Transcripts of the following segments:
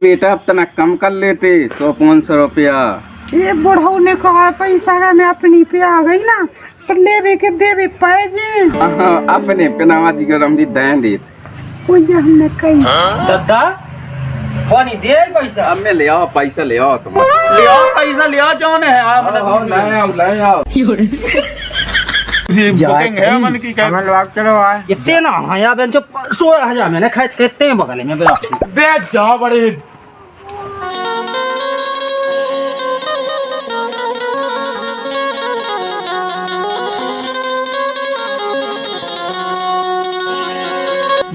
बेटा अब तना कम कर लेते 100-500 रुपया। ये बुढ़ऊ ने कहा पैसा है मैं अपनी पे आ गई ना तो लेवे के देवे पैजे अपने पिनावा जी गरम जी दें दे ये हमने कही दादा पानी दे पैसा। अब मैं ले आओ पैसा ले आओ तुम ले आओ पैसा ले आओ जौन है आप ले आओ बुकिंग है मन की क्या मन लग चलो आ इतने ना हया बेंचो 16,000 मैंने खर्च करते हैं बगल में बेच जाओ बड़े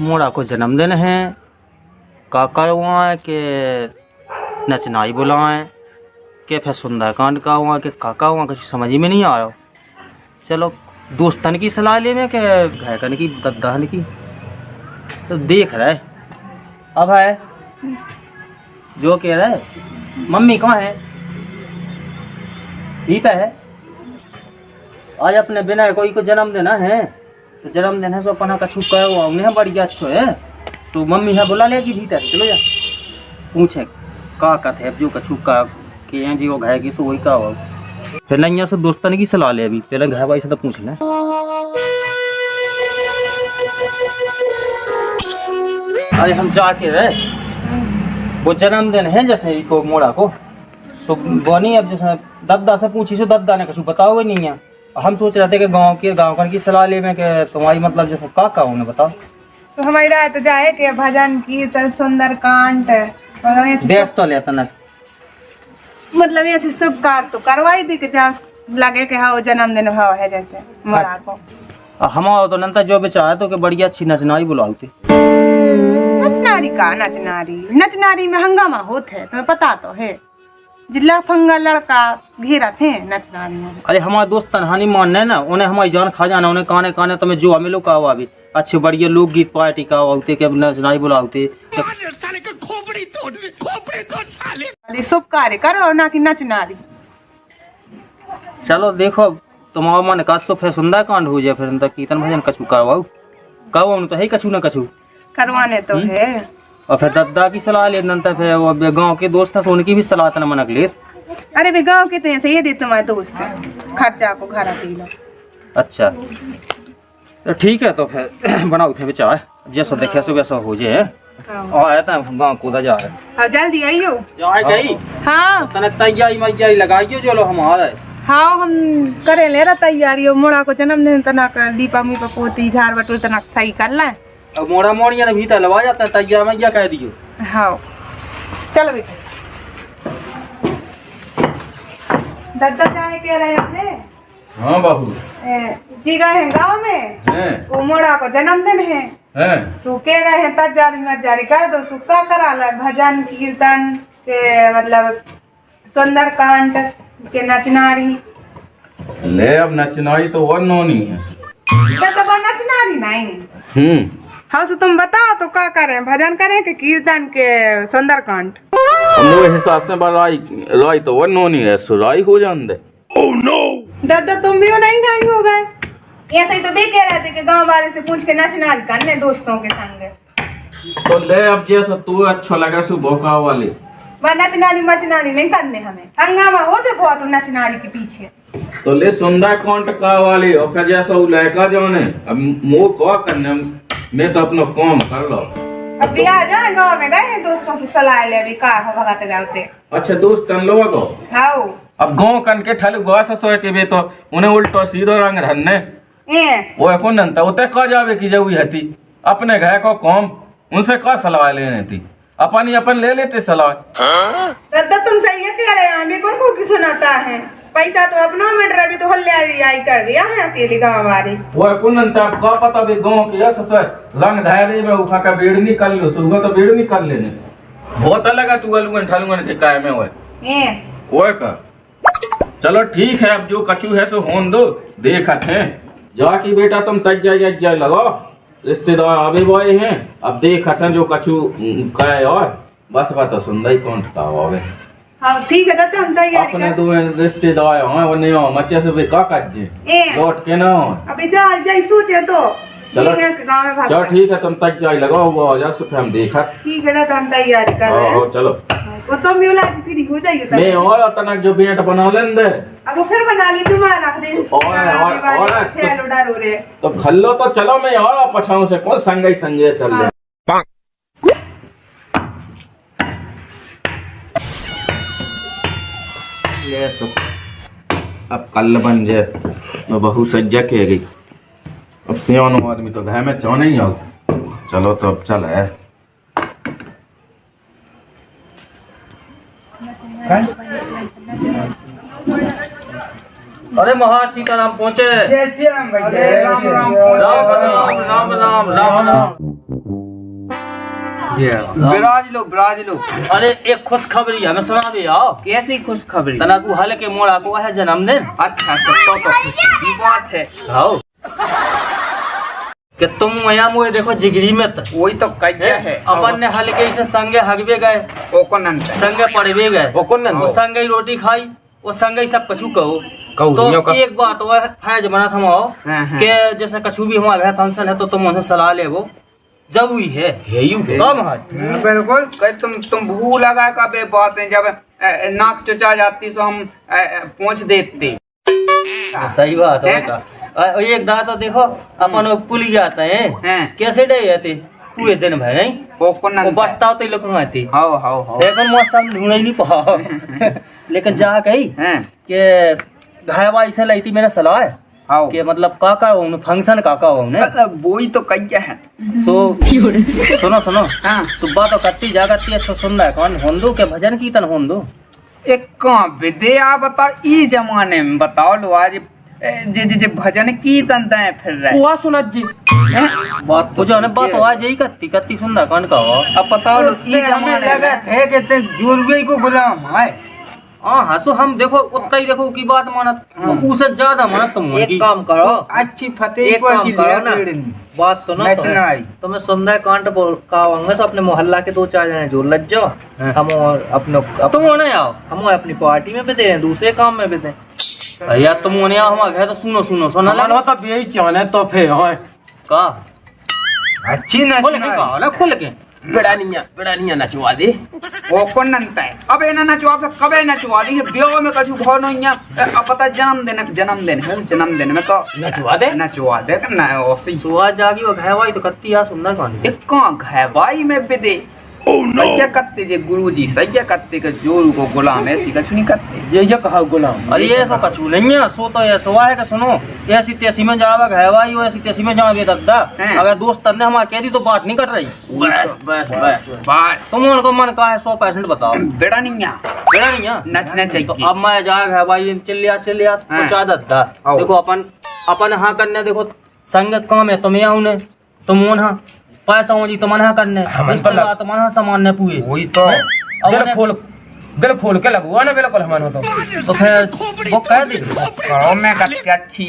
मोड़ा को जन्मदिन है काका हुआ के नचनाई बुलाएं के फिर सुंदरकांड का हुआ के काका हुआ कुछ समझ में नहीं आ रहा। चलो दोस्तन की सलाह ले में के घायकन की दद्दाहन की तो देख रहे अब है जो कह रहे मम्मी कहाँ है रीता है आज अपने बिना कोई को जन्मदिन है तो जन्मदिन है सो अपना कछु कहो उन्हें बढ़िया अच्छो है तो मम्मी है बुला लेगी भीतर चलो जा पूछे का कथ है जो कछु का के हैं जी वो घाय की सो वही का हो फिर नहीं सब दोस्तन की सलाह ले अभी पहले घाय भाई से तो पूछना अरे हम जाके रहे वो जन्मदिन है जैसे को मोड़ा को सो बनी अब जैसे दद्दा से पूछी सो दद्दा ने कछु बताओ नहीं है हम सोच रहे थे कि गाँव की सलाह ले में कि तुम्हारी मतलब जैसे का उन्हें बताओ तो हमारी राय तो जाए के भजन कीर्तन सुंदरकांड देख तो लेता ना मतलब ये सब कार तो करवाई दी कि जहाँ लगे कि हाँ वो जन्मदिन भाव है जैसे मोरा को हमारा तो नंता जो बेचारा तो कि बढ़िया अच्छी नचनाई बुलाते नचनारी का नचनारी में हंगामा होते है तुम्हें पता तो है जिला फंगा लड़का घेरा थे नचनारी में। अरे हमारे दोस्त तनहानी मानने ना उन्हें हमारी जान खा जाना उन्हें काने काने तुम्हें जो हमें लोग का भी अच्छे बढ़िया लोकगीत पार्टी का होते के नचनाई बुलाते सब कार्य करो ना कि नचनारी। चलो देखो तुम्हारा मन का सो फिर सुंदरकांड हो जाए फिर कीर्तन भजन कछु करवाओ कहो तो है कछु ना कछु करवाने तो है और फिर दद्दा की सलाह ले नंतर फिर वो गांव के दोस्त हैं उनकी भी सलाह तना मनक ले। अरे वे गांव के तो ऐसे ये देते तुम्हारे दोस्त खर्चा को घर पी लो। अच्छा तो ठीक है तो फिर बनाओ थे बेचारा जैसा देखे सो वैसा हो जाए और आया था गाँव कूदा जा रहे हाँ जल्दी आइयो जाए गई हाँ तने तैयारी मैयारी लगाइयो चलो हमारा हाँ हम करे ले रहा तैयारी मोड़ा को जन्मदिन तना कर दीपा मी पोती झाड़ बटूर तना सही कर ला अब मोड़ा मोड़िया ने भीतर लगा जाता है तैयार मैया कह दियो। हाँ चलो बेटा दद्दा जाए कह रहे अपने हाँ बाबू जी गए हैं गाँव में वो मोड़ा को जन्मदिन है सूखे गए हैं तजारी कर दो सुक्का करा ला भजन कीर्तन के मतलब सुंदरकांड के नचनारी ले अब नचनाई तो वो नोनी है तो नचनारी नहीं हाँ सो तुम बताओ तो क्या करें भजन करें कि कीर्तन के सुंदरकांड मोए हिसाब से राई तो वो नोनी है सुराई हो जान दे। ओह नो दादा तुम भी नहीं हो गए ऐसे ही तो भी कह रहे थे कि गांव वाले से पूछ के नचनारी करने दोस्तों के संग तो ले अब जैसा तू अच्छा लगा सु भोका वाले वह नचनारी मचनारी नहीं करने हमें हंगामा हो जाए बहुत नचनारी के पीछे तो ले सुंदरकांड का वाले और फिर जैसा वो लड़का जो है अब मुँह क्या करने मैं तो अपना काम कर लो। अब भी आ जाए गाँव में गए दोस्तों से सलाह ले अभी का हो भगाते जाते अच्छा दोस्त तन लोग को हाँ अब गाँव कन के ठल गोवा से सोए के भी तो उन्हें उल्टो सीधो रंग रहने वो कौन नंता उते कह जावे की जरूरी हती अपने घर को कौम उनसे का सलाह लेने थी अपन अपन ले लेते सलाह। दादा तुम सही है कह रहे हैं हमें कौन को की सुनाता है पैसा तो अपना में ड्राइव तो हल्ले आई कर दिया है अकेले गाँव वाले वो कौन नंता का पता भी गाँव के ऐसा से रंग धारे में उठा का बेड़ निकाल लो सुबह तो बेड़ निकाल लेने बहुत अलग है तू अलुगन ठालुगन के काय में वो का चलो ठीक है अब जो कछु है सो होन दो देखत हैं जाकी बेटा तुम तैयारी लगाओ रिश्तेदार आवे बोए हैं अब देखत हैं जो कछु कहे और बस बात तो सुंदर ही कौन ठकावे हाँ ठीक है दादा हम तैयारी अपने दो रिश्तेदार हैं वो नहीं हो मच्चे से भी का काट जे लौट के ना अभी जा सोचे तो चलो ठीक है, गाँव में भाग चलो ठीक है, तुम तक जाए लगाओ वो आ जा फिर हम देखा। ठीक है ना, तो हम तैयारी कर रहे हैं। चलो वो तो मिला फ्री हो जाएगी तब। नहीं और तनक जो बेट बना लेंदे अब वो फिर बना ली तुम रख दे और खेल उड़ा रो रे तो खल्लो तो चलो मैं और पछाऊं से कौन संगे संगे चल रहे। यस अब कल बन जाए तो बहु सज्जा के गई। अब सियानो आदमी तो घर में चौ नहीं आओ। चलो तो अब चल है। अरे महा सीताराम पहुँचे। जय श्री राम भैया। राम राम राम राम राम। बिराज लो। अरे एक खुशखबरी है, मैं सुना भी आओ। कैसी खुशखबरी? तनाकू हल के मोड़ा को है जन्मदिन। अच्छा तो खुशी की बात है। आओ कि तुम यहाँ मुझे देखो जिगरी में वही तो कच्चा है। अपन ने हल्के से संगे हगवे गए, ओकोनन संगे पड़वे गए, वो संगे ही रोटी खाई, वो संगे ही सब कछु कहो। तो एक बात वो है जमाना थमाओ कि जैसे कछु भी हमारे घर फंक्शन है तो तुम उनसे सलाह ले, वो जरूरी है। बिल्कुल तुम भूल लगा का बे बात है। जब नाक चुचा जाती तो हम पहुँच देते। सही बात है। एक दादा तो देखो अपन पुल जाते हैं कैसे डे जाते पूरे दिन भर नहीं वो बसता होते लोग आती लेकिन मौसम ढूंढ ही नहीं पाओ। लेकिन जहाँ कही कि घायवा ऐसा लाई थी मेरा सलाह है कि मतलब काका हो फंक्शन काका हो वही तो कच्चा है। सुनो सुबह तो कत्ती जागती अच्छा सुन रहा है कौन होंदो के भजन कीर्तन होंदो एक कहाँ विद्या बताओ ई जमाने में बताओ लो आज जे भजन कीर्तन दे फिर रहे हुआ सुनत जी बात तो जो बात हो आज यही कत्ती सुंदर कौन का हो। अब बताओ लो ई जमाने लगा थे कि जुर्गे को गुलाम है। हाँ सो हम देखो उतना ही देखो की बात मानत उससे ज्यादा मानत तुम एक काम करो अच्छी फतेह की ना बात सुनो तो मैं सुंदर कांड गाऊंगा तो अपने मोहल्ला के 2-4 जने जोड़ लग जाओ। हम अपने तुम होने आओ हम अपनी पार्टी में भी दे दूसरे काम में भी दे यार तुम होने आओ हमारे घर तो सुनो सुना हो तो यही चाहने तो फिर का अच्छी ना खोल के बेड़ानिया नचवा दे वो कौन नंता है। अब ना नचवा पे कबे नचवा दी ब्याह में कछु घर नहीं अब पता जन्मदिन में तो नचवा दे ना ओसी सुआ जागी वो घायवाई तो कत्ती आ सुंदर कौन एक कहां घायवाई में भी दे सैया करते जे गुरुजी सैया करते के जोरू को गुलाम ऐसी कछु नहीं करते ये कहा गुलाम। अरे ये सब कछु नहीं है सो तो ये सुआ है कि सुनो ऐसी तेसी में जावा घायवाई हो ऐसी तेसी में जावा बेदद्दा अगर दोस्त ने हमारे कह दी तो बात नहीं कर रही। बस तुम उनको मन का है 100% बताओ। बेड़ा नहीं नचना चाहिए। तो अब मैं जा घायवाई चिल्लिया पहुंचा दद्दा देखो अपन हाँ करने देखो संग काम है तुम्हें आउने तुम हाँ पैसा हो जी तो मना करने तो मना सामान ने पूरे वही तो दिल खोल के लगुआ ना बिल्कुल हमारे तो फिर वो कह दी करो मैं करके अच्छी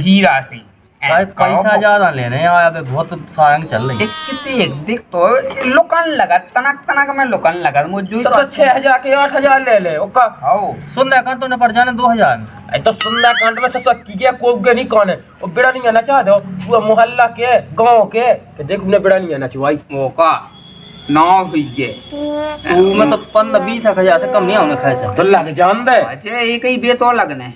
हीरा सी पैसा ज्यादा लेने आया बहुत सारंग चल रही देख तो लुकन लगा तनक में लुकन लगा मुझे तो 6,000 के 8,000 ले ले ओका आओ सुंदरकांड तो पड़ जाने 2,000 तो सुंदरकांड में सकी गया कोई नहीं कौन है वो बेड़ा नहीं नचा दो पूरा मोहल्ला के गांव के देख ने बेड़ा नहीं नचवाई ओका ना हुई मैं तो 15-20 से कम नहीं आने खाए तो लग जान दे अच्छा एक ही बे तो लगने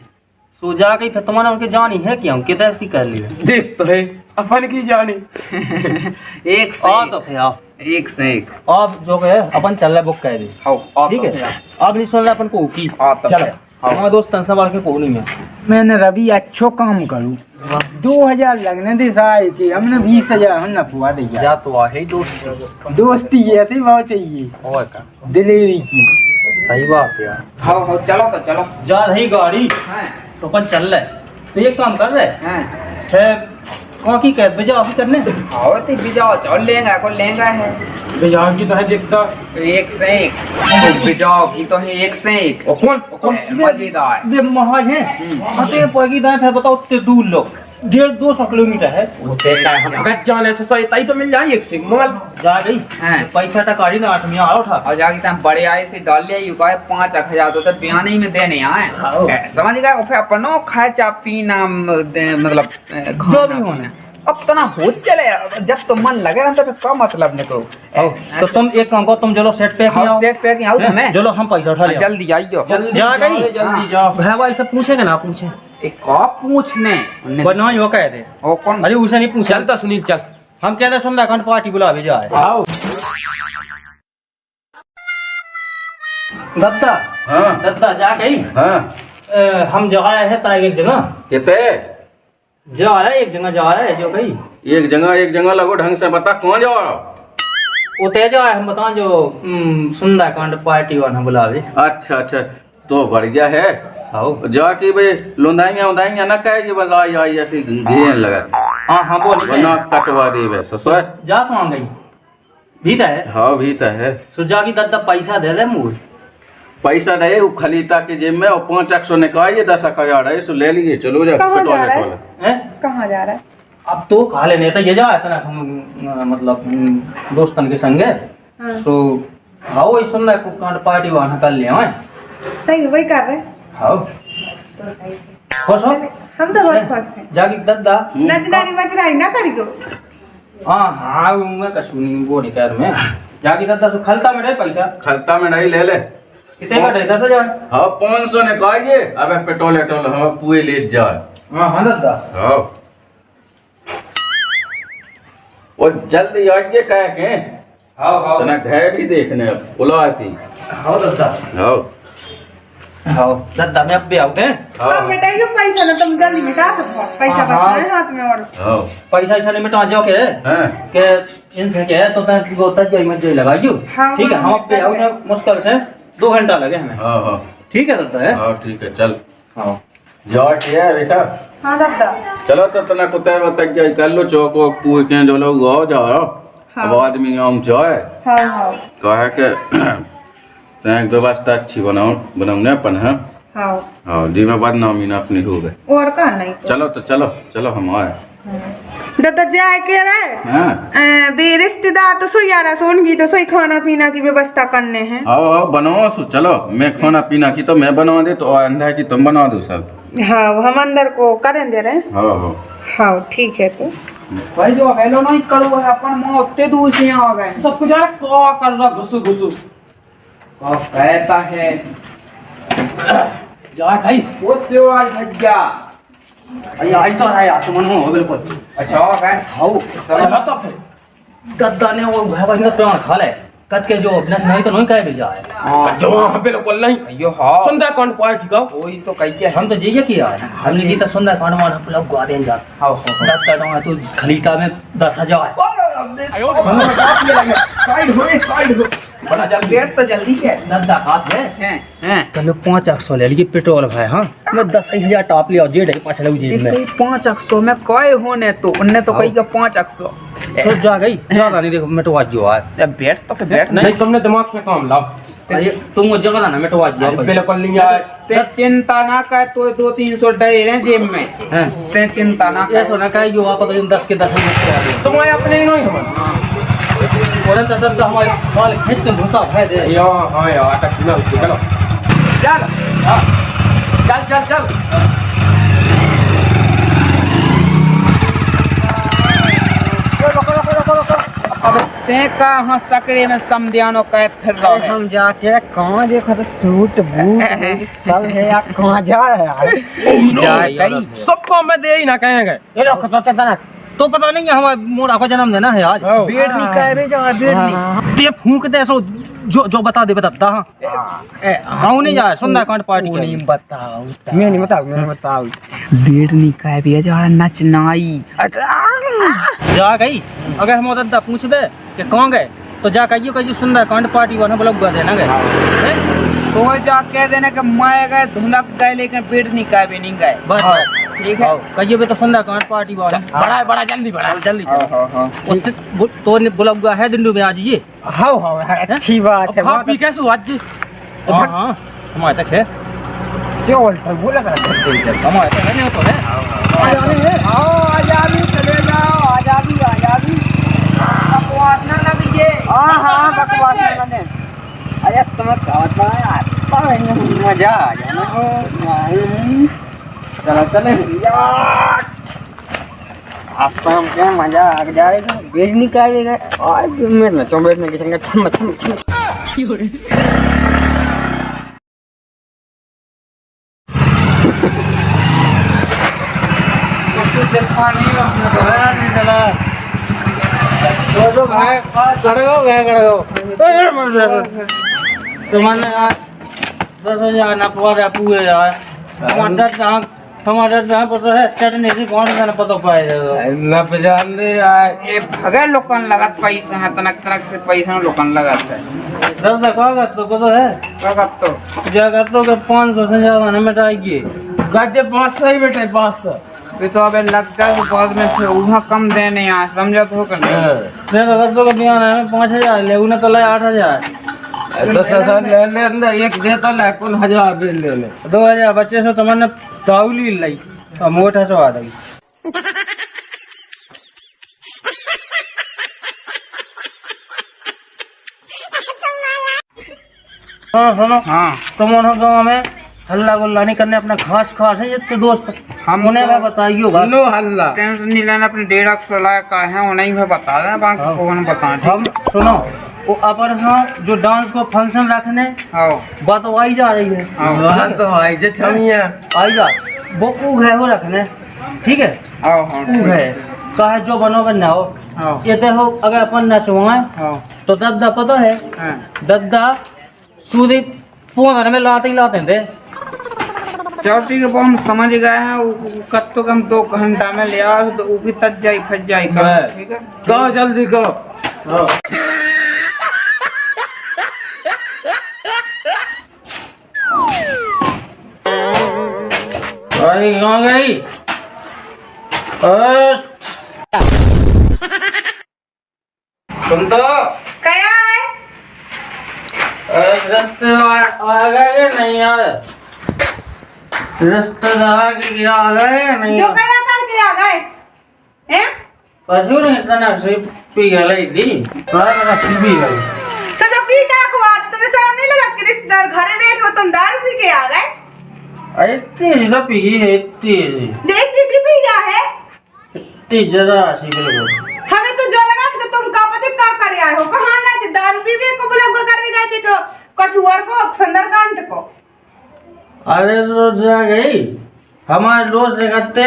सो जा गई फिर तुम्हारा उनके जानी है क्या उनके तो इसकी कर लिया देख तो है अपन की जानी एक से तो फिर आओ एक से एक अब जो है अपन चल रहा बुक कह दे ठीक है अब नहीं सुन रहा अपन को की चलो हमारे दोस्त संभाल के कोनी में मैंने रवि अच्छो काम करूँ 2,000 लगने दे सारे के हमने 20,000 हम नफवा दे जा तो है दोस्ती ऐसी बहुत चाहिए और का दिलेरी की सही बात यार। हाँ चलो तो चलो जा रही गाड़ी तो अपन चल रहे तो ये काम कर रहे फिर कौन की कह बिजा अभी करने आओ तो बिजाओ चल लेंगा को लेंगा है बिजाओ की तो है देखता एक से एक बिजाओ की तो है एक से एक कौन मजेदार ये महाज है हते पगी दाए फिर बताओ ते दूर लो 150-200 किलोमीटर है हम गज जाने से सही तई तो मिल जाए एक से मोल जा गई पैसा टकारी ना आठ में आओ था और जाके तुम बड़े आए से डाल ले यू का 5,000 तो बयान ही में देने आए समझ गए फिर अपनो खाए चा पीना मतलब जो भी होने अब तना हो चले जब तो मन लगे ना तो फिर क्या मतलब निकलो तो तुम एक काम करो, तुम चलो सेट पे हाउस सेट पे आओ हमें चलो हम पैसा उठा ले। जल्दी आइयो जा गई जल्दी जाओ। भाई भाई सब पूछेगा ना, पूछे एक कॉप पूछने वरना ही वो कह दे। ओ कौन अरे उसे नहीं पूछा, चल तो सुनील चल। हम कहते सुंदरकांड पार्टी बुला भेजा है। आओ। दत्ता हाँ दत्ता जा गई। हाँ हम जा रहे हैं ताकि एक जगह कितने जा रहा है, एक जगह जा रहा है जो कही एक जगह लगो ढंग से बता कौन जा रहा। वो तेजा है, हम बताओ जो सुंदरकांड पार्टी वाला बुलावे। अच्छा अच्छा तो बढ़िया है। आओ जाके भाई लुंदाइया उदाइया ना कहे कि बस आई आई ऐसी घेन लगा। हाँ हाँ बोल वरना कटवा दे वैसे सो जा कहाँ गई भीतर है। हाँ भी तो है। सुजा की दत्ता पैसा दे दे मुझ पैसा रहे वो खलीता के जेब में और 500 निकालिए 10,000 है सो ले लीजिए। चलो जा कहाँ जा रहा है? हैं? कहाँ जा रहा है? अब तो खा लेने तो ये जा इतना हम मतलब दोस्तन के संगे सो आओ इस सुंदरकांड पार्टी वहाँ कर ले आए। सही वही कर रहे हैं। आओ तो सही खुश हो हम तो बहुत खुश हैं। जागी दद्दा नचनारी मचनारी ना करी दो। हाँ हाँ मैं कसूनी वो नहीं कह रहा मैं। जागी दद्दा सो खलता में रहे पैसा खलता में नहीं ले ले। कितने का रहे 10,000। हाँ 500 निकालिए। अब पेट्रोल एट्रोल हम पूरे ले जाए। हाँ हाँ दद्दा हाँ वो जल्दी आइए कह के हाँ हाँ तना ढह भी देखने बुलाती। हाँ दद्दा हाँ हाँ दद्दा मैं अब भी आउट है। हाँ बेटा ये पैसा ना तुम जल्दी मिटा सकते हो। पैसा हाँ, बचना है हाथ में और हाँ पैसा ऐसा नहीं मिटा जाओ के हाँ के इनसे क्या है तो तक वो तक जाई मत जाई लगाइयो। हाँ, ठीक है हम हाँ, अब भी आउट है मुश्किल से 2 घंटा लगे हमें। हाँ हाँ ठीक है दद्दा है। हाँ ठीक है चल हाँ जाओ ठीक है बेटा। हाँ दादा चलो तो तना कुत्ते तक जाए कर लो चौक वोक पूरे के जो लोग आओ जा रहा। हाँ। अब आदमी हम जाए हाँ हाँ कहे के तैं व्यवस्था अच्छी बनाऊंगे अपन है। हाँ हाँ जी में बदनामी ना अपनी हो गए। और कहाँ नहीं तो। चलो तो चलो चलो हम आए। दादा जाए के रहे हाँ बे रिश्तेदार तो सोई आ रहा सोनगी तो सोई खाना पीना की व्यवस्था करने हैं। आओ आओ बनाओ सो चलो। मैं खाना पीना की तो मैं बना दे तो अंधा की तुम बना दो सब। हाँ हम अंदर को करें दे रहे हैं। हाँ हाँ हाँ ठीक है तो भाई जो हेलो नहीं करो है अपन मुंह उतने दूर से आ गए सब कुछ यार क्या कर रहा घुसू घुसू कब कहता है जा भाई वो शिवराज भैया। अरे आई तो है यार तुम हो बिल्कुल। अच्छा हो गए हाउ चलो तो फिर दद्दा ने वो भाई ने प्राण खा ले कद के जो नस नहीं तो नहीं कहे भेजा है जो बिल्कुल नहीं अयो हाँ सुंदरकांड पार्टी का वही तो कहिए हम तो ये किया है हमने की तो सुंदरकांड में हम लोग गा दें जा हाँ दद्दा डोंगा तो खलीता में 10,000 साइड हो बड़ा जल्दी लेट तो जल्दी है दद्दा हाथ है हैं कल 500 ले लिए पेट्रोल भाई। हाँ मैं 10,000 टॉप लिया जेड है पास लग जेब में 500 में कई होने तो उनने तो कही 500 सोच जा गई ज्यादा नहीं देखो मिटवा जो है बैठ तो बैठ नहीं तुमने दिमाग पे काम लाओ। अरे तुम वो जगह ना मिटवा दिया बिल्कुल नहीं यार। ते चिंता ना कर तो 200-300 डरे हैं जेब में हैं ते चिंता ना कर ऐसा ना कहे जो आप 10 के 10 मिनट तुम्हारे अपने ही नहीं हो। और अंदर दद्दा हमारे बाल खींच के घुसा भाई दे यो हाँ यार तक ना चलो चल हाँ चल चल चल। अब ते कहाँ सकरे में समझानो कह फिर रहा है हम जाके कहाँ देखा तो सूट बूट सब है यार कहाँ जा रहे हैं जा कहीं सबको मैं दे ही ना कहेंगे ये लोग तो तो पता नहीं हमारे मोड़ा का जन्म देना है आज बेड नहीं कह रहे जा बेड नहीं ये फूंक दे सो जो बता दे बता। हाँ गाँव नहीं जाए सुंदरकांड पार्टी के लिए बताओ मैं नहीं बताऊँ बेड नहीं कह भी जा नचनाई जा गई अगर हम दद्दा पूछबे कि कहाँ गए तो जा कहियो कहियो सुंदरकांड पार्टी वाला ब्लॉग गा देना गए तो जा कह देना कि मैं गए धुंधक गए लेकिन बेड नहीं कह भी नहीं गए बस ठीक है कहियो भी तो सुंदरकांड पार्टी वाला बड़ा जल्दी बड़ा जल्दी चलो तो ब्लॉग है दिंडू में आज ये हाँ अच्छी बात है खा पी कैसे आज हाँ हाँ हमारे तक है क्यों बोला कर हमारे तक है नहीं तो है आजादी चले जाओ आजादी बकवास ना लगे हाँ बकवास ना लगे अरे तुम्हें कहता है यार मजा आ जाना चलो चले आसाम को मजा आ जाएगा, बेच निकालेगा और मैं नचो बैठने के संग छम छम छम। देखा नहीं अपना तो है नहीं चला तो भाई कड़गो गए कड़गो तो मैंने यार 10,000 ना पवा दे पूरे यार हमारा जहाँ पता है चटनी से कौन सा पता पाएगा ना पहचान दे यार ये भगे लोकन लगत पैसा है तनक तनक से पैसा लोकन लगत है दस लगा तो पता है लगत तो क्या करते हो कि 500 से ज्यादा नहीं मिटाएगी गद्दे 500 ही बेटे 500 फिर तो अबे लगता है बाद में फिर वहाँ कम देने यहाँ समझत हो कर मैं तो करते हो कि बयान है 5,000 ले उन्हें तो लाए 8,000 10,000 ले ले अंदर एक दे तो ले कौन 1000 बिल ले ले 2,000 बच्चे से तुमने ताउली लाई और मोटा सो आ गई सुनो हाँ तुम उन्होंने गाँव में हल्ला गुल्ला नहीं करने अपना खास खास है जितने दोस्त हम उन्हें मैं बताइयो नो हल्ला टेंशन नहीं लेना अपने 150 लाख का है उन्हें भी बता देना बाकी को हम बता हम सुनो वो अपन हाँ जो डांस को फंक्शन रखने आओ बात वो आई जा रही है वहाँ तो आई जे छमिया आई जा वो ऊघ है वो रखने ठीक है आओ हाँ ऊघ है कहा जो बनो बनाओ आओ ये देखो अगर अपन नचवाए आओ तो दद्दा पता है हाँ दद्दा सूदी फोन में लाते ही लाते थे चौथी के हम समझ गए हैं कत्तो कम 2 घंटा में ले आओ तो वो भी तज जाई फज जाई कर ठीक है कहो जल्दी कहो आई कहाँ गई तुम तो क्या है रिश्तेदार आ गए नहीं आए रिश्तेदार की क्या आ गए नहीं जो कया करके आ गए हैं पशु ने इतना नक्शे पी गई थी नक्शे पी गई सजा पी का को आज तुम्हें शर्म नहीं लगा कि रिश्तेदार घरे बैठे हो तुम दारू पी के आ गए इतनी तो पी है इतनी जो इतनी सी पी गया है इतनी जरा सी बिल्कुल हमें तो जो लगा कि तुम का पता का करे आए हो कहाँ गए थे दारू पीने को बुला कर गए थे तो कछुआर को सुंदरकांड को अरे तो जा गई हमारे दोस्त देखते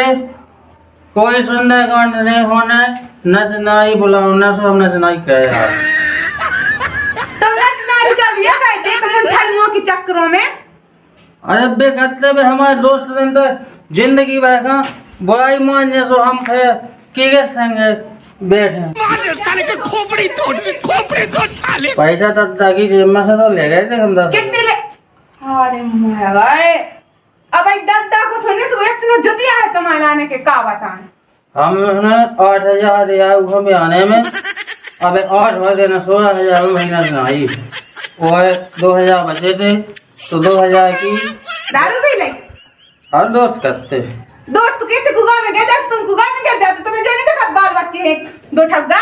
कोई सुंदरकांड नहीं होने नचनाई बुलाओ न सो हम नचनाई कहे यार तुम नचनाई का लिया गए थे तुम ठगुओं के चक्करों में अरे बे कहते बे हमारे दोस्त दिन तो जिंदगी बैठा बुराई मान जैसो हम थे के संग बैठे पैसा तत्ता की जेब में से तो ले गए थे हम 10 कितने ले अरे गए अब एक दद्दा को सुनने से वो इतना जुतिया है तुम्हारे आने के का बताएं हमने 8,000 दिया वो भी आने में अबे 8 हो देना 16,000 महीना से आई और 2,000 बचे थे तो 2,000 की दारू पी ले हर दोस्त करते दोस्त कहते गुगा में गए जैसे तुम गुगा में क्या जाते तुम्हें जो नहीं देखा बाल बच्चे हैं 2 ठग्गा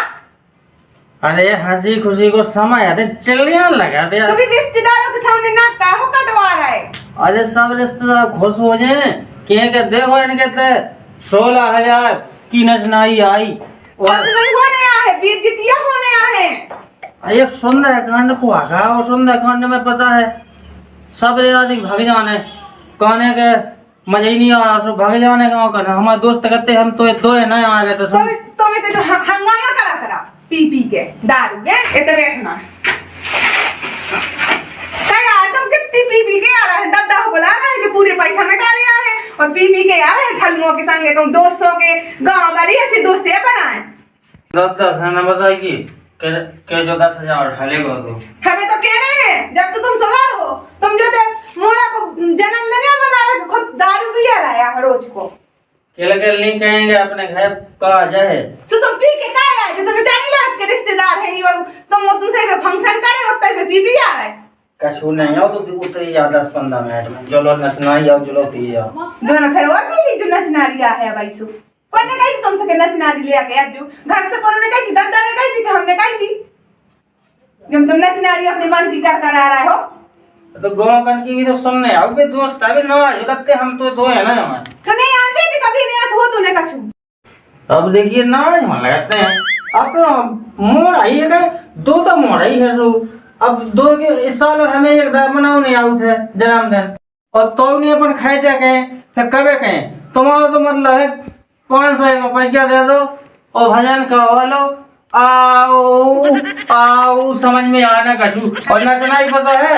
अरे हंसी खुशी को समय आते चलियां लगा दे सभी रिश्तेदारों के सामने ना काहो कटवा रहा है अरे सब रिश्तेदार खुश हो जाए के देखो इनके ते 16,000 की नचनाई आई और नहीं होने आ है बेइज्जतियां होने आ है एक सुंदरकांड को आगा और सुंदरकांड में पता है सब आदमी भाग जाने कहने के मजा ही नहीं आ रहा सो भाग जाने का कहना हमारे दोस्त कहते हम तो 2 है ना आ गए तो तुम्हें तो जो हंगामा करा करा पी के दारू है इधर बैठना क्या तुम कितनी पी के आ रहा है दद्दा को बुला रहा है कि पूरे पैसा निकाल लिया है और पी के आ रहा है ठलुओं के संगे तुम दोस्तों के गांव वाली ऐसी दोस्ती बनाए 10 है ना बताइए के जो 10,000 ढाले को दो हमें तो कह रहे हैं जब तो तुम सवार हो तुम जो मोरा को जन्मदिन मना रहे खुद दारू पिया रहा है रोज को केले नहीं कहेंगे अपने घर का जाए तो तुम पी के क्या आए तुम जानी लात के रिश्तेदार हैं और तुम तुमसे फंक्शन कर रहे हो तब पी आ रहा है कछु नहीं आओ तो उतरी जा 10-15 मिनट में चलो नचना ही आओ चलो ती आओ जो ना फिर और भी जो नचना रिया है भाई सु कोई ने कही तुमसे के नचना लिया गया जो घर से कौन ने कही दादा ने कही थी कि हमने कही थी जब तुम नचना रही अपने मन की कर आ रहे हो तो गाँव कन की भी तो सुनने आओ बे दोस्त अभी नवा जो करते हम तो 2 है ना हमारे तो नहीं आते थे कभी नहीं हो तूने कछु अब देखिए ना मन लगाते हैं अब मोड़ आई है दो तो मोड़ आई है सो अब दो के इस साल हमें एक दार बनाओ नहीं आउट है जन्मदिन और तो नहीं अपन खाए जाके फिर कबे कहें तुम्हारा तो मतलब है 500 रुपया दे दो और भजन करवा लो आओ आओ समझ में आना कछु और नचना ही पता है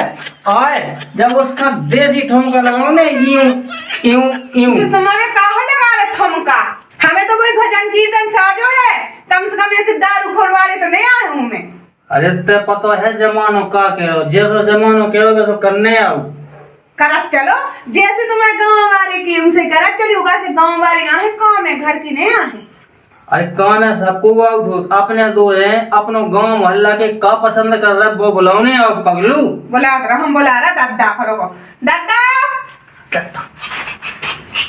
आए जब उसका देसी ठुमका लगाओ ना यूं यूं यूं तो तुम्हारे काहे लगा रहे ठुमका हमें तो कोई भजन कीर्तन साजो है कम से कम ऐसे दारू खोरवाले तो नहीं आए हूँ मैं अरे ते पता है जमानो का कहो जैसो जमानो कहोगे तो करने आओ करत चलो जैसे तुम्हें गाँव वाले की उनसे करत चली होगा से गाँव वाले आहे काम है घर की नहीं आहे अरे कौन है सबको आउट अपने दो हैं अपनो गांव मोहल्ला के का पसंद कर रहा वो बुलाओ आओ पगलू बुला रहा हम बुला रहा दादा करो को दादा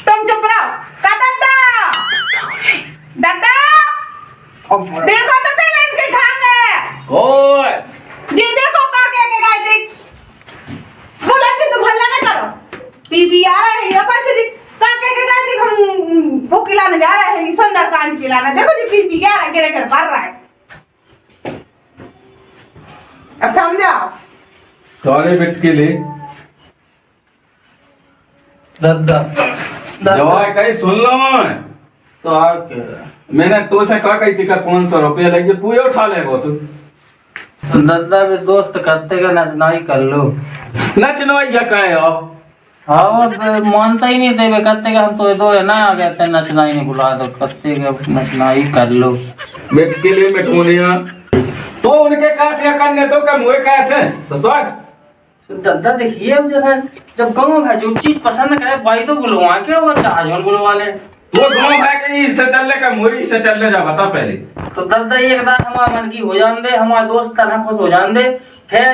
तुम चुप रहो का दादा दादा देखो तो पहले इनके ढंग है ओए जी देखो का के गाय देख बोलते तो भल्ला ना करो पी आ रहा है अपन से काके के गाय देख हम वो खिलाने जा रहा है नहीं सुंदरकांड खिलाना देखो जी पी आ रहा गिरे कर भर रहा है अब समझाओ टॉले बिट के लिए दादा जवाई कहीं सुन लो तो आप कह रहे मैंने तो से कहा कही टिकट 500 रुपया लगे पूरे उठा लेगो तू तो दादा भी दोस्त करते का नचनाई कर लो नचना या का है अब हाँ वो मानता ही नहीं थे करते का हम तो दो है ना आ गए थे नचनाई नहीं बुला दो करते का नचनाई कर लो बेट के लिए मिठूनिया तो उनके कैसे करने तो क्या मुझे कैसे ससुर दादा देखिए अब जैसे जब गाँव है जो चीज पसंद करे भाई तो बुलवा के वो जहाजों बुलवा ले वो गांव है कि इससे चलने का मुझे इससे चलने जा बता पहले तो दादा एक बार हमारा मन की हो जान दे हमारे दोस्त तरह खुश हो जान दे फिर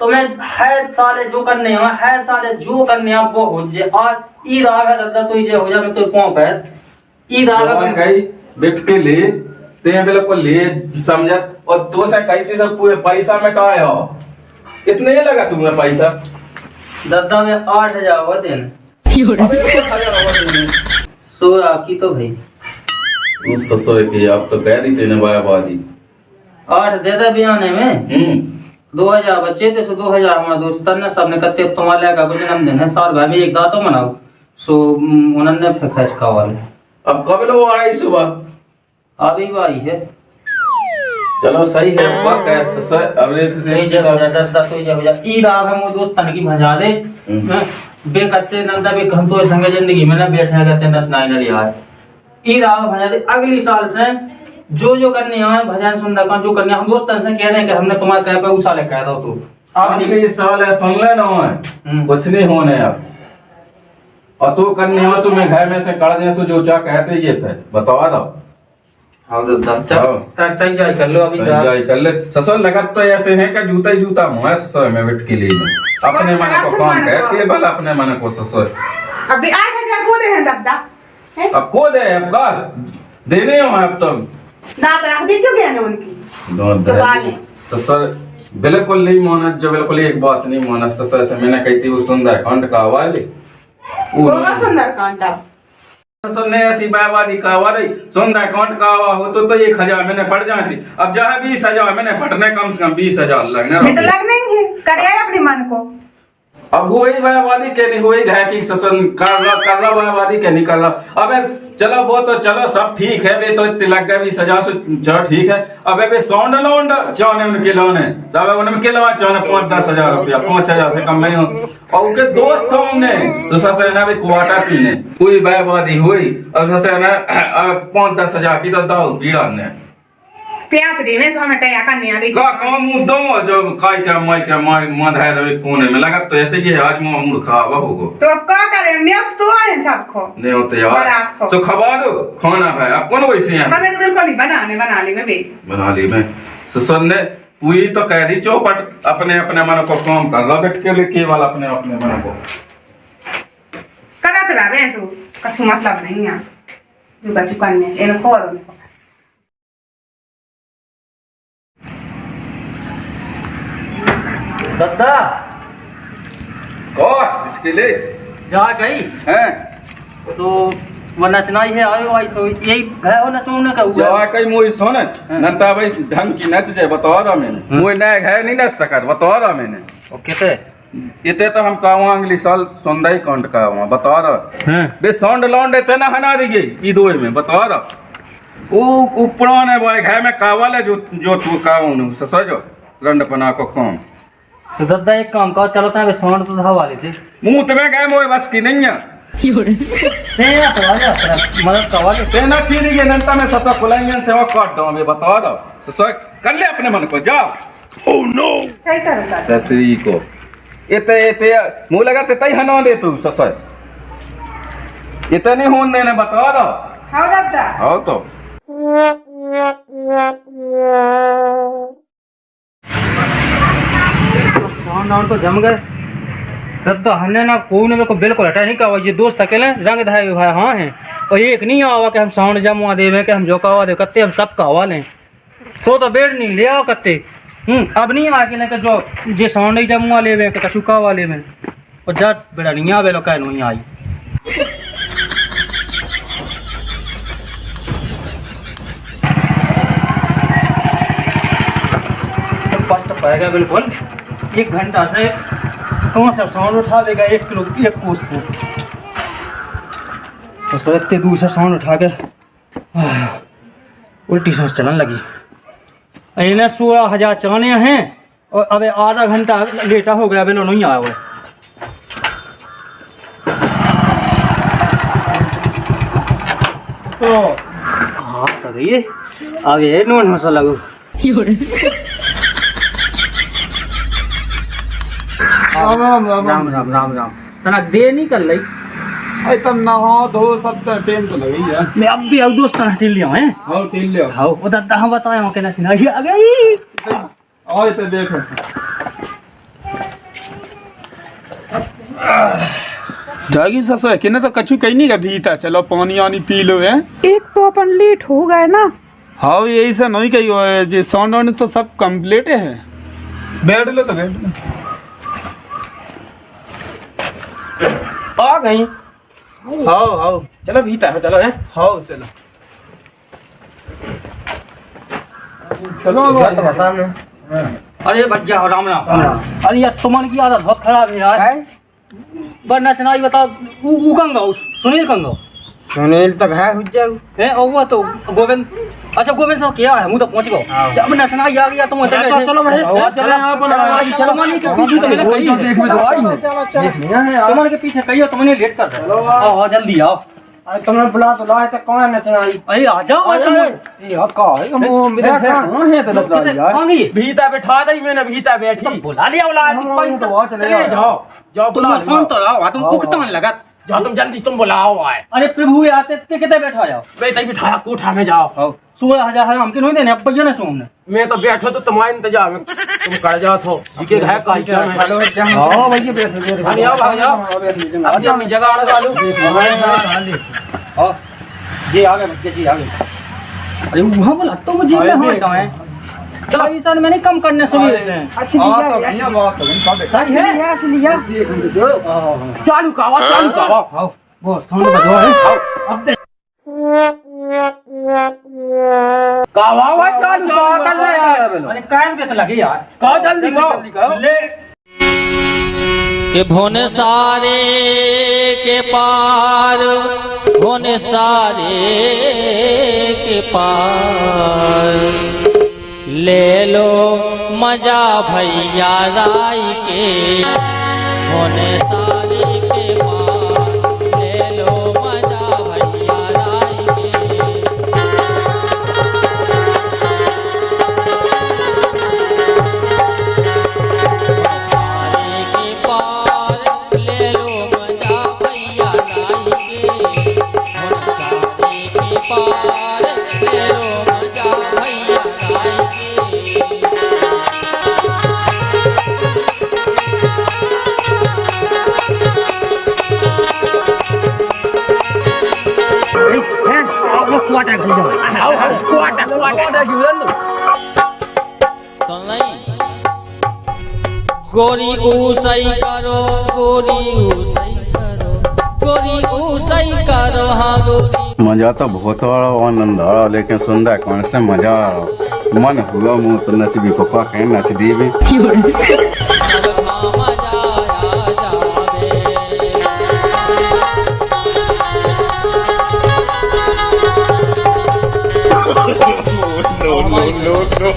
तुम्हें है साले जो करने है साले जो करने वो हो जाए आज ईद आवे दादा तो इसे हो जाए तो पहुंच है ईद आवे जवान कही बेट के लिए ते बिल्कुल ले समझत और तो से कही थी सब पूरे पैसा मिटाया इतने ही लगा तुम्हें पैसा दादा में 8,000 हुआ दिन सो आपकी तो भाई उस ससुर की अब तो कह दी तेने बायाबाजी 8 दे दे बयाने में 2000 बचे थे सो 2000 हमारे दोस्त ने सबने कत्ते तुम्हारे का कुछ जन्मदिन है साल भाई में एक दांतो मनाओ सो उन्होंने फिर फैस का वाले अब कब लो आ रही सुबह अभी भाई है चलो सही है अब क्या ससुर अब नहीं जब हो जाता था तो जब हो जा ईद आ है वो दोस्त तन की भजा दे बे करते नंदा बे हम तो संग जिंदगी में ना बैठे करते नचना ही लिया है ईद आ भजा दे अगली साल से जो जो करने आए भजन सुंदर का जो करने हम दोस्तन से कह दें कि हमने तुम्हारे कह पे उस साल कह दो तू अब अगले साल है सुन ले ना कुछ नहीं होने अब और तू करने हो सो मैं घर में से कड़ दे सो जो चा कहते ये फिर बता दो हाँ तो तक जाए कर लो अभी जाए कर ले ससुर लगत तो ऐसे है कि जूता ही जूता मुँह है ससुर में बिट के लिए अपने मन को कौन कहती है भला अपने मन को ससुर अभी 8,000 को दे हैं दादा अब को दे अब कर देने हो अब तो दांत रख दी चुके हैं उनकी ससुर बिल्कुल नहीं माना जो बिल्कुल एक बात नहीं माना ससुर से मैंने कही थी वो सुंदर कांड का वाले होगा सुंदर कांड ससुर ने ऐसी बायवादी का वाले सुंदर कांड का हो तो 1,000 मैंने पड़ जाती अब जहाँ 20,000 मैंने पढ़ने कम से कम 20,000 लगने लगने करे अपने मन को अब हुई बायवादी के नहीं हुई है कि ससुर कर रहा बायवादी के नहीं कर रहा अबे चलो वो तो चलो सब ठीक है बे तो लग गए 20,000 चलो ठीक है अबे बे साउंड लाउंड चाने उनके लोने अब उनके लवा चाने 5-10,000 रुपया 5,000 से कम नहीं हो और उनके दोस्त थे हमने तो ससुर ने भी क्वार्टर पीने हुई बायवादी हुई और ससुर ने 5-10,000 की तो दाऊ पीड़ा ने प्यात रे में सो हमें क्या करने अभी का काम दो जो काय क्या माधाय रहे कोने में लगा तो ऐसे ही आज मैं मूड खराब होगो तो अब क्या करें मैं अब तो आए सबको नहीं होते यार तो खवा दो खाना है आप कौन वैसे हैं हमें तो बिल्कुल नहीं बना ली मैं बे बना ली मैं ससुर ने पूरी तो कह दी चौपट अपने अपने मन को काम कर रहा बैठ के लिए केवल अपने अपने मन को करत रहा वैसे कुछ मतलब नहीं है जो कुछ करने इन को और दादा कौन बैठ के लिए जा गई हैं तो वो नचनाई है आयो आई सो यही गए हो नचोने का हुआ जवा कई मोई सोन नंता भाई ढंग की नच जाए बता रहा मैंने मोई नया है नहीं नच सकत बता रहा मैंने ओके ते इते तो हम कहूँ अगली साल सुंदर कांड कहूँ बता रहा हैं बे साउंड लौंड है ना हना दिए ई दो में बता रहा वो पुराने भाई घर में कावल है जो तू कहूँ ससजो रंडपना को कौन सुदत्ता एक काम का चलता है साउंड तो था वाले थे मुंह तुम्हें गए मोए बस की नहीं है तेरा तो वाले मदद का वाले तेना फिर ये नंता में ससा खुलाएंगे सेवा काट दो मैं बता दो ससो कर ले अपने मन को जाओ ओह नो सही करो ससरी को इते मुंह लगा ते तई हना दे तू ससो इतने होने ने बता दो हाँ दादा आओ तो साउंड तो जम गए तब तो हमने ना कोई ने मेरे को बिल्कुल हटा नहीं कहा ये दोस्त अकेले रंग धाए भाई हाँ हैं और एक नहीं आवा कि हम साउंड जमवा देवे कि हम जो कहा दे कत्ते हम सब कहा लें सो तो बेड नहीं ले आओ कत्ते अब नहीं आ के जो जे साउंड ही जमवा लेवे कि कछु कहा लेवे और जा बेड़ा नहीं आवे लो कह नहीं आई कष्ट पाएगा बिल्कुल 1 घंटा से कौन सा साउंड उठा देगा 1 किलो 1 कोस से तो सर इतने दूर से साउंड उठा के उल्टी सांस चलने लगी इन्हें 16,000 चाने हैं और अब आधा घंटा लेटा हो गया बेलो नहीं आया हुआ तो हाँ तो गई आगे नोन हंसा लगो राम राम राम राम राम तना दे नहीं कर लई अरे तब नहा धो सब टाइम तो लगी है मैं अब भी अब दोस्त टिल लिया हैं हां टिल लियो हां वो दादा हम बताया हो के ना सिना आ गई और तो देखो जागी ससो कि ना तो कछु कहीं नहीं का भीता चलो पानी आनी पी लो है एक तो अपन लेट हो गए ना हाँ यही से नहीं कही जो साउंड तो सब कंप्लीट है बैठ लो तो बैठ लो आ गई हां हां चलो भीतर है चलो है हाँ चलो चलो तो बता ना अरे भैया राम राम अरे यार तुमन की आदत बहुत खराब है यार बर नचना ही बताओ ऊ कंगा सुनील कंगा सुनील तक है हुज्जा है और वो तो गोविंद अच्छा गोविंद साहब क्या है मुंह तो पहुंच गया अब नचना ही आ गया तुम चलो महेश चलो चलो मानी के पीछे तो मैंने कही देख में तो आई है तुम्हारे के पीछे कहियो तुमने लेट कर दो आओ जल्दी आओ अरे तुमने बुला तो लाए तो कौन नचना आई अरे आ जाओ ये हक्का है वो मेरे कौन है तो नचना यार कहां गई भीता बैठा दई मैंने भीता बैठी तुम बुला लिया बुला पैसा चले जाओ जाओ तुम सुन तो आओ तुम भुगतान लगा जाओ तुम जल्दी तुम बुलाओ आए अरे प्रभु आते कितने बैठा जाओ बेटा बिठाया कोठा में जाओ 16,000 हमके नहीं देने अब भैया ना हमने मैं तो बैठो तो तुम्हारे इंतजार में तुम कर जाओ तो के घर का क्या में हां भैया बैठो आओ भाग जाओ अब जब जगह आने वालू हां जी आ गए बच्चे जी आ गए अरे वहां बोला तो मुझे में हो रहा है चलो ऐसा मैंने कम करने सवेरे से असली है बात सही है असली है चालू कावा आओ वो साउंड बजो है अब कावा चालू कर ले यार अरे कान पे तो लगी यार का जल्दी का ले के भोने सारे के पार भोने सारे के पार ले लो मजा भैया राई के भोने सारे के पार ले लो मजा भैया राई के सारे के पार ले लो मजा भैया राई के भोने सारे के पार ले लो मजा भैया राई के क्वार्टर खा जाओ क्वार्टर क्यों सुन लई गोरी ऊसई करो गोरी ऊसई करो गोरी ऊसई करो हाँ गोरी। मजा तो बहुत आनंद आ, लेकिन सुंदर कौन से मजा मन हुआ मुँह तो नच भी पप्पा कहीं नच दी भी। सब खा मजा आ जावे। ऊसई करोगे हम।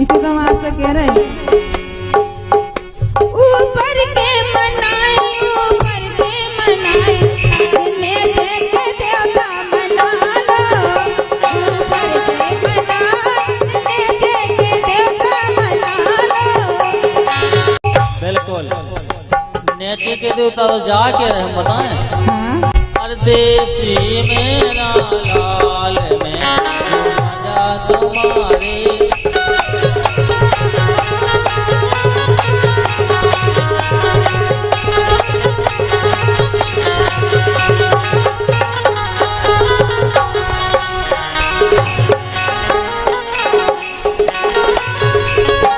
इसे तो हम आपसे कह रहे हैं ऊपर के मनाए ऊपर के मनाए जिन्हें देख देवता मना लो ऊपर के मनाए जिन्हें देख देवता मना लो। बिल्कुल नेचे के देवता तो जाके रहे बनाए। हाँ परदेसी मेरा लाल में मजा तुम्हारे।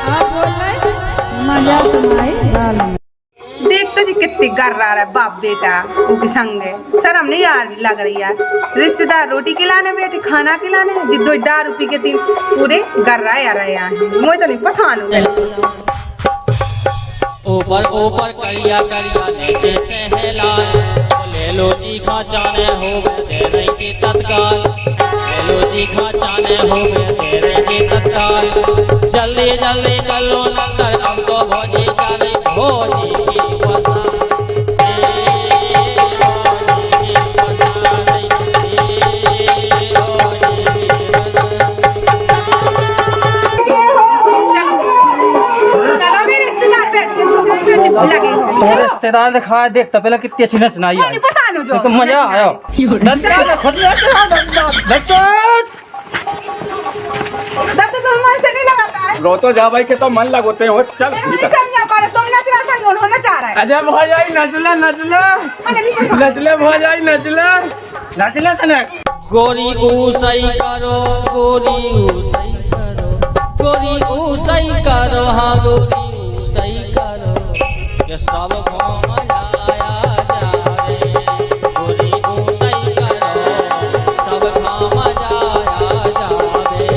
आप बोल रहे हैं मजा तुम्हारे लाल में। देख तो जी कितनी गर रहा है बाप बेटा उनके संग है। शर्म नहीं यार लग रही है। रिश्तेदार रोटी खिलाने बैठे खाना खिलाने जिद्दो दारू पी के तीन पूरे गर रहा यार यहाँ मुझे तो नहीं पसंद हुआ। ऊपर ऊपर करिया करिया नीचे सहलाए। ले लो जी खाचाने हो दे रही थी तत्काल। ले लो जी खाचाने हो दे रही थी तत्काल। जल्दी जल्दी कर लो नंदर हमको भोजी चले भोजी की बता। तो रिश्तेदार दिखा देख तो पहले कितनी अच्छी नचनाई आई। तो मजा आया। रो तो जा भाई के तो मन लगोते हो चल। अजय भौजाई नचले नचले नचले भौजाई नचले नचले तने। गोरी ऊसई करो गोरी ऊसई करो गोरी ऊसई करो हाँ गोरी ऊसई करो के सब मजा आया जावे। गोरी ऊसई करो सब मजा आया जावे।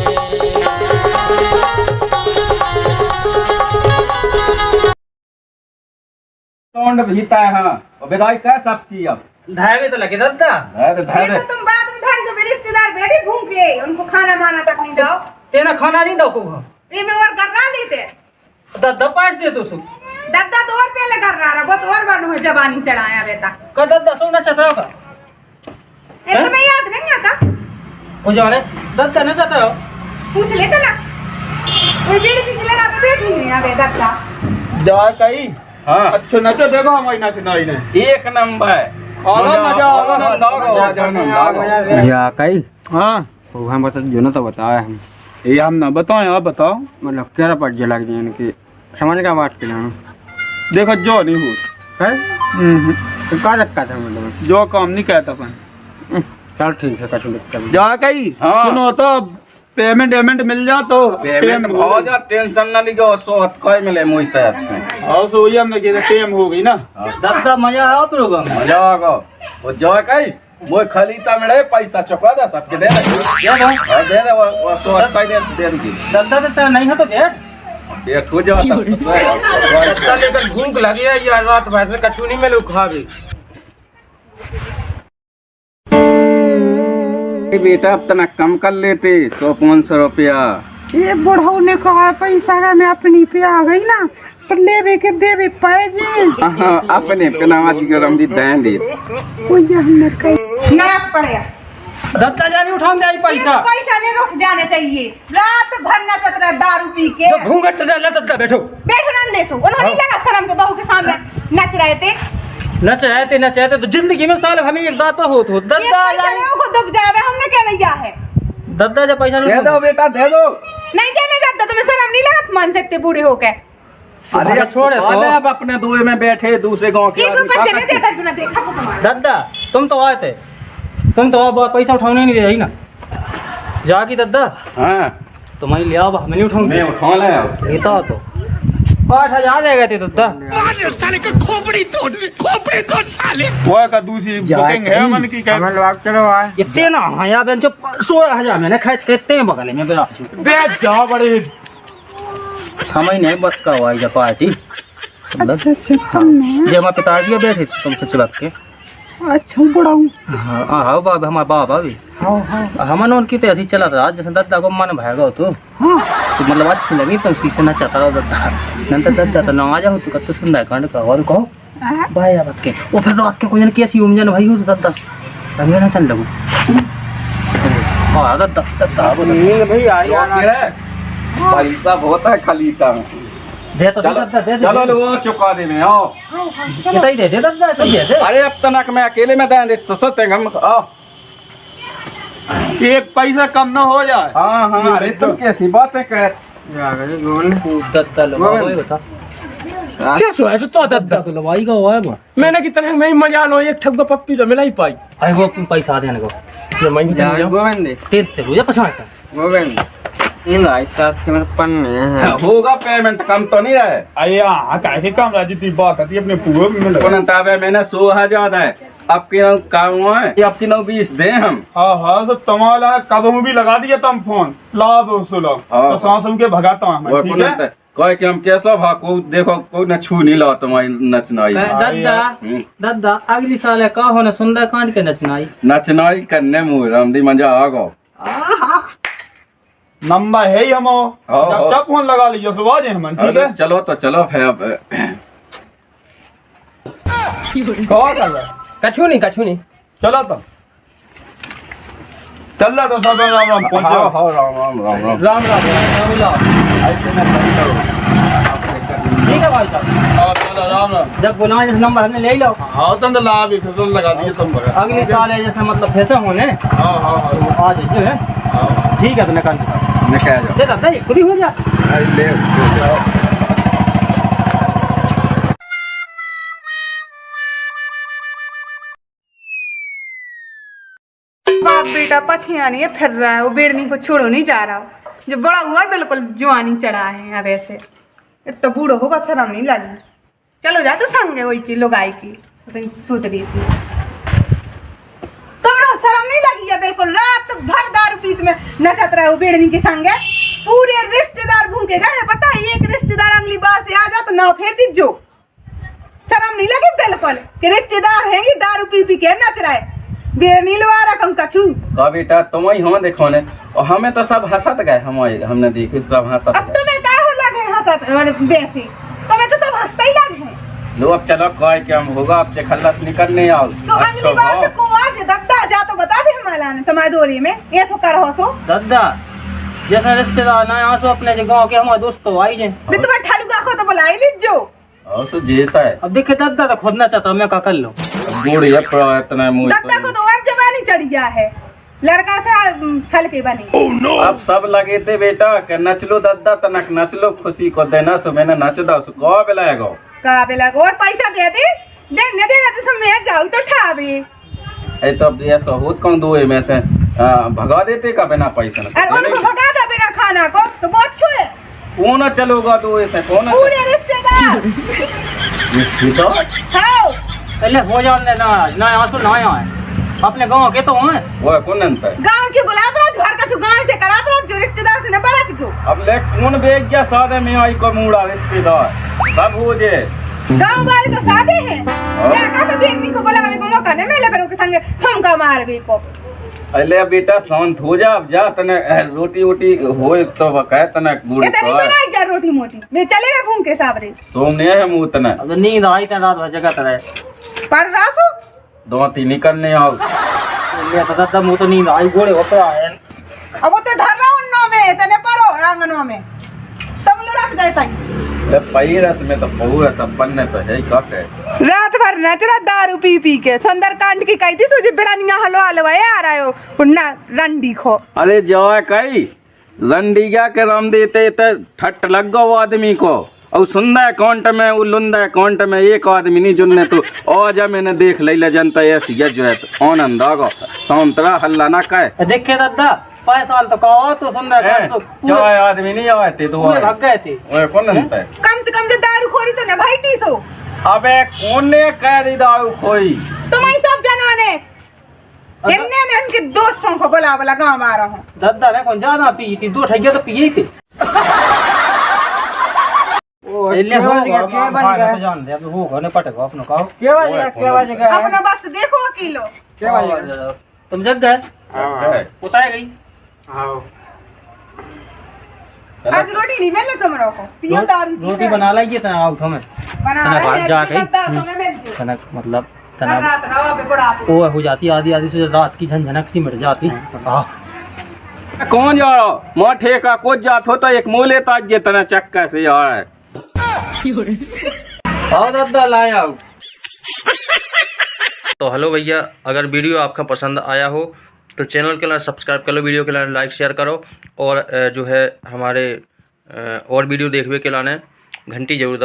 तोंड भीता है हाँ और विदाई क्या सब की अब धावे तो लगे दादा। अरे ये धैर्य तो तुम बात में धारी तो मेरे रिश्तेदार बैठे घूम के उनको खाना माना तक नहीं जाओ। तेना खाना नहीं दो को ये में और करना लेते दादा पास दे तो सु दद्दा तो और पहले कर रहा है वो तो और बार जवानी चढ़ाया बेटा। का दादा सोना चाहता होगा ये तुम्हें याद नहीं आता वो जाने दादा न चाहता हो पूछ लेते ना कोई बेटी की लगा के बैठी नहीं आवे दद्दा। जा कहीं हाँ अच्छो नचो देखो हमारी नचनाई ने एक नंबर आगा मजा आगा या कई हाँ वो हम बता जो ना तो बताया हम ये हम ना बताओ आप बताओ मतलब क्या पड़ जा लग जाए कि समझ का बात के ना देखो जो नहीं हो है तो का रखा था मतलब जो काम नहीं कहता अपन चल ठीक है कछु दिक्कत नहीं। जा कहीं हाँ। सुनो तो पेमेंट मिल जा तो पेमेंट हो जा टेंशन ना लीजिए सो कोई मिले मुझ तरफ से। और सो ये हमने कहा टेम हो गई ना दादा मजा आओ प्रोग्राम में। मजा आगा वो जो कहीं वो खलीता में रहे पैसा चुका दे सबके दे दे वो सो कोई दे दी दादा देता नहीं है तो गेट डेट हो जाता दादा लेकर भूख लगी है यार रात वैसे कछु नहीं मिले खा भी बेटा अब तना कम कर लेते 100-500 रुपया। ये बुढ़ऊ ने कहा पैसा का मैं अपनी पे आ गई ना तो लेवे के देवे पैजे हाँ अपने कनावाजी गरम दी दें दे कोई हमने कही ना पड़े दादा जाने उठाऊं जाई पैसा पैसा नहीं रुक जाने चाहिए। रात भर नचत रहे दारू पी के जो घूंघट डाला दादा बैठो बैठो ना ले सो उन्होंने नहीं लगा शर्म के बहू के सामने नच रहे थे। नच रहे थे तो जिंदगी में साल हमें एक दाता हो तो ये दादा पैसा नहीं को दुख जावे हमने क्या लिया है। दादा जब पैसा दे दो बेटा दे दो। नहीं देने दादा तुम्हें शर्म नहीं लगा मान सकते बूढ़े हो के। अरे अब छोड़ दो। अब अपने दुए में बैठे दूसरे गांव के एक आदमी रुपया क्या चले करते? देता क्यों ना देखा तो तुम्हारा। दादा तुम तो आए थे तुम तो अब पैसा उठाने नहीं दे रही ना जागी दद्दा हाँ तो मैं ले आओ मैं नहीं उठाऊंगा मैं उठा ले लेता तो 8000 जाएगा ते दद्दा वो का दूसरी बुकिंग है मन की क्या हमें लवाक चलो आए इतने ना हाँ यार बेंचो 16000 मैंने खर्च करते हैं बगल में बेरा बेच जा बड़े हमें नहीं बस का हुआ ये पार्टी अच्छा अच्छा तुमने जे हमारे पिताजी बैठे तुमसे चिपक के अच्छा बड़ाऊ हाँ हाँ बाबा हमारे बाबा भी हाँ हाँ हमन उनकी तो ऐसी चला था जैसे दद्दा को मन भागा तो हाँ मतलब अच्छी लगी तो शीशे ना चाहता रहो दद्दा नंतर दद्दा तो ना आ जाओ तो कत सुंदर कांड का और कहो भाई अब के वो फिर रात के कोई कैसी उमजन भाई हो दद्दा संगे ना चल लगू हाँ दद्दा दद्दा नींद भाई आई यार भाई साहब होता है खलीसा में दे तो दद्दा दे दे चलो वो चुका दे में आओ कितना ही दे दे दद्दा तो दे दे अरे अब तनक मैं अकेले में दे ससत है हम आओ एक पैसा कम ना हो जाए। हाँ हाँ अरे तुम कैसी बातें कर दद्दा लो भाई बता कैसे है तो दद्दा तो लवाई का हुआ है मैंने कितने में ही मजा लो एक ठग पप्पी तो मिला ही पाई अरे वो पैसा देने को ये मैं भी जाऊं गोविंद तेज चलो या पछाड़ से गोविंद इन आइसक्रीम के मेरे पन्ने हैं होगा पेमेंट कम तो नहीं है अरे हाँ काहे कम राजी ती बात आती अपने पूरे में लगा कौन ताबे मैंने 16000 है आपके नाम काम हुआ है ये आपकी 920 दे हम हाँ हाँ सब तमाला कदम भी लगा दिया तुम फोन ला 200 लो तो सांसों के भगाता हूँ मैं, ठीक है कहे कि हम कैसा भा को देखो कोई न छू नहीं ला तुम्हारी नचनाई दद्दा दद्दा अगली साल है का होना सुंदर कांड के नचनाई नचनाई करने मुँह रामदी मजा आ गो नंबर है ही हम क्या फोन लगा लीजिए सुबह जे हम, ठीक है चलो तो चलो फिर अब कौन कर रहा कछु नहीं चलो तो चल रहा तो सब राम राम पहुंचे हाँ राम राम राम राम राम राम राम ऐसे न करी करो ठीक है भाई साहब राम राम जब बुलाए जैसे नंबर हमने ले लो हाँ तुम तो ला भी फिर लगा दीजिए तुम अगले साल है जैसे मतलब फैसा होने हाँ हाँ हाँ आ जाइए है ठीक है तो निकाल निकाल जाओ दे दद्दा ये खुद ही हो जा ले बाप बेटा पछिया नहीं फिर रहा है, वो बेड़नी को छोड़ो नहीं जा रहा। जो बड़ा हुआ बिल्कुल जवानी चढ़ा है अब ऐसे तो बूढ़ो होगा शर्म नहीं लगी। चलो जा तो संग है वही की लोगाई की सूत रही थी तो शर्म नहीं लगी है बिल्कुल। रात भर दारू पीत में नचत रहे हो बेड़नी के संग पूरे रिश्तेदार भूखे गए पता है। एक रिश्तेदार अगली बार से आ जा तो ना फेर जो शर्म नहीं लगी बिल्कुल कि रिश्तेदार है ये दारू पी पी के नच रहे बेनीलवा रकम कछु का बेटा तुम ही हो देखो ने और हमें तो सब हंसत गए हमने देखी सब हंसत अब तुम्हें क्या हो लगे हंसत बेसी तुम्हें तो सब हंसते ही लगे हैं। लो अब चलो कहे कि हम होगा अब चखल्लस निकलने आओ तो अगली बार को आज दद्दा जा तो बता दे हमारा ने तुम्हारी दोरी में ये सो कर हो सो दद्दा जैसा रिश्तेदार ना यहाँ से अपने जो गाँव के हमारे दोस्त तो आई जाए मैं तुम्हारे ठालुका को तो बुला ही लीजो और सो जैसा है अब देखे दद्दा तो खोदना चाहता मैं का कर लो बूढ़ ये पड़ा इतना मुंह दद्दा को तो और जवानी चढ़ गया है लड़का से हल्के बनी अब सब लगे थे बेटा कि नच लो दद्दा तनक नच लो खुशी को देना सो मैंने नच दा सो गो बेलाएगो का बेला और पैसा दे देना तो सब मैं जाऊँ तो ठावे ए तो ये सहूत कौन दो में से भगा देते का बिना पैसा और उनको भगा दे बिना खाना को तो बहुत अच्छो है। कौन चलोगा तो ऐसे कौन पूरे रिश्तेदार रिश्तेदार हाँ पहले हो जाने ना ना यहाँ से ना यहाँ अपने गाँव के तो हैं वो कौन अंत है गांव के बुलाते रहो घर का गांव से कराते रहो जो रिश्तेदार से न बारात को अब ले कौन बेच गया सादे में आई को मूड़ा रिश्तेदार सब हो जे गांव वाले तो सादे हैं जाकर तो बेटी को बुलाने को मौका नहीं मिले फिर के संगे ठुमका मार भी को अरे बेटा शांत हो जा अब जा तने रोटी वोटी हो तो बकाय तने गुड़ इतनी बनाई क्या रोटी मोटी मैं चले गए घूम के साबरे सोमने है मुंह तने अब तो नींद आई था रात भर जगह तरह पर रासु दो तीन करने आओ ले तो दद्दा मुँह तो नींद आई घोड़े ऊपर आए अब तो धर रहा उन्नो में तने परो आंगनों में तब लड़क जाता है ले पई रात में तो पूरा तब बनने तो है का के रात भर नच रहा दारू पी पी के सुंदरकांड की कही थी तुझे बिड़ानिया हलवा हलवाए आ रहे हो पुन्ना रंडी खो अरे जाए कई रंडीगा के राम देते तो ठट लग गो आदमी को और सुंदर अकाउंट में वो लुंदा अकाउंट में एक आदमी नहीं जुन्ने तो और जब मैंने देख ले जनता ऐसी जो है तो आनंद आगो संतरा हल्ला ना कहे देखे दादा 5 साल तो कहो तो सुंदर चाहे आदमी नहीं आते तो भाग गए थे। कम से कम जो दारू खोरी तो ना भाई 300। अबे कौन ने कह दी दारू खोई तुम्हारी सब जनों ने इनने ने इनके दोस्तों को बुला बुला गाँव आ रहा हूँ। दादा ने कौन ज्यादा पी थी 2 ठगिया तो पिए थे। जान दे अब होगा ने पटको अपनो कहो अपना बस देखो अकेलो तुम जग गए उतार गई। आज रोटी नहीं मिल तुम को पियो दारू रोटी बना लाइए तना आओ हमें बना भाग जा गई तना मतलब तना वो हो जाती आधी से रात की झनझनक सी मिट जाती। कौन जा रहा मोह ठेका कुछ जात हो तो एक मोले ताज जे तना चक्का से यार दादा लाया। तो हेलो भैया, अगर वीडियो आपका पसंद आया हो तो चैनल के लिए सब्सक्राइब कर लो, वीडियो के लिए लाइक शेयर करो और जो है हमारे और वीडियो देखने के लिए घंटी जरूर दबाओ।